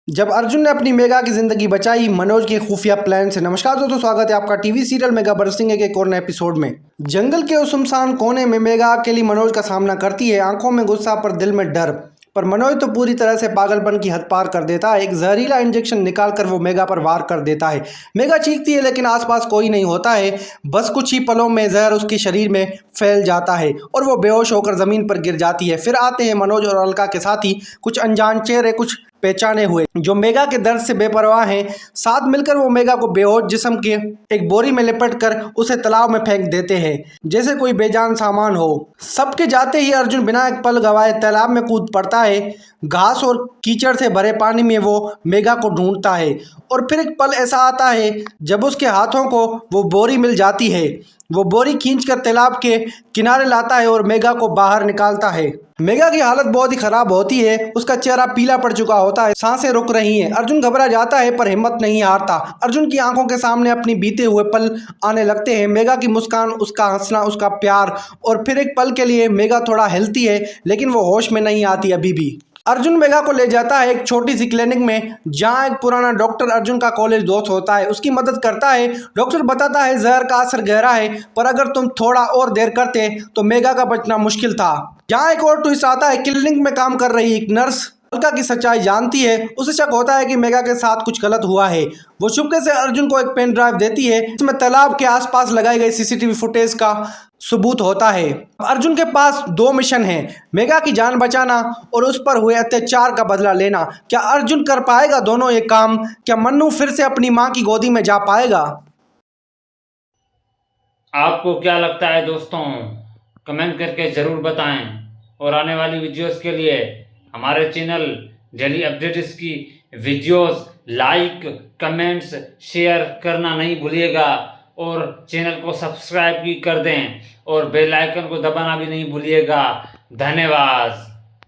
जब अर्जुन ने अपनी मेगा की जिंदगी बचाई मनोज के खुफिया प्लान से। नमस्कार दोस्तों, स्वागत है आपका टीवी सीरियल मेगा बरसिंग के एक और नए एपिसोड में। जंगल के उस सुनसान कोने में मेगा अकेली मनोज का सामना करती है। आंखों में गुस्सा पर दिल में डर। पर मनोज तो पूरी तरह से पागलपन की हद पार कर देता है। एक जहरीला इंजेक्शन निकालकर वो मेगा पर वार कर देता है। मेगा चीखती है लेकिन आसपास कोई नहीं होता है। बस कुछ ही पलों में जहर उसके शरीर में फैल जाता है और वो बेहोश होकर जमीन पर गिर जाती है। फिर आते हैं मनोज और अलका के साथी, कुछ अनजान चेहरे, कुछ पहचाने हुए जो मेगा के दर्द से बेपरवाह हैं। साथ मिलकर वो मेगा को बेहोश जिस्म के एक बोरी में लिपटकर उसे तालाब में फेंक देते हैं जैसे कोई बेजान सामान हो। सबके जाते ही अर्जुन बिना एक पल गवाए तालाब में कूद पड़ता है। घास और कीचड़ से भरे पानी में वो मेगा को ढूंढता है और फिर एक पल ऐसा आता है जब उसके हाथों को वो बोरी मिल जाती है। वो बोरी खींचकर तालाब के किनारे लाता है और मेगा को बाहर निकालता है। मेगा की हालत बहुत ही खराब होती है। उसका चेहरा पीला पड़ चुका होता है, सांसें रुक रही हैं। अर्जुन घबरा जाता है पर हिम्मत नहीं हारता। अर्जुन की आंखों के सामने अपनी बीते हुए पल आने लगते हैं। मेगा की मुस्कान, उसका हंसना, उसका प्यार। और फिर एक पल के लिए मेगा थोड़ा हिलती है लेकिन वो होश में नहीं आती अभी भी। अर्जुन मेगा को ले जाता है एक छोटी सी क्लिनिक में जहां एक पुराना डॉक्टर अर्जुन का कॉलेज दोस्त होता है। उसकी मदद करता है। डॉक्टर बताता है जहर का असर गहरा है पर अगर तुम थोड़ा और देर करते तो मेगा का बचना मुश्किल था। जहां एक और ट्विस्ट आता है। क्लिनिक में काम कर रही एक नर्स अलका की सच्चाई जानती है। उसे शक होता है कि मेगा के साथ कुछ गलत हुआ है। वो चुपके से अर्जुन को एक पेन ड्राइव देती है जिसमें तालाब के आसपास लगाई गई सीसीटीवी फुटेज का सबूत होता है। अर्जुन के पास दो मिशन हैं, मेगा की जान बचाना और उस पर हुए अत्याचार का बदला लेना। क्या अर्जुन कर पाएगा दोनों ये काम? क्या मन्नू फिर से अपनी मां की गोदी में जा पाएगा? आपको क्या लगता है दोस्तों? कमेंट करके ज़रूर बताएं और आने वाली वीडियोस के लिए हमारे चैनल डेली अपडेट्स की वीडियोस लाइक, कमेंट्स, शेयर करना नहीं भूलिएगा और चैनल को सब्सक्राइब भी कर दें और बेल आइकन को दबाना भी नहीं भूलिएगा। धन्यवाद।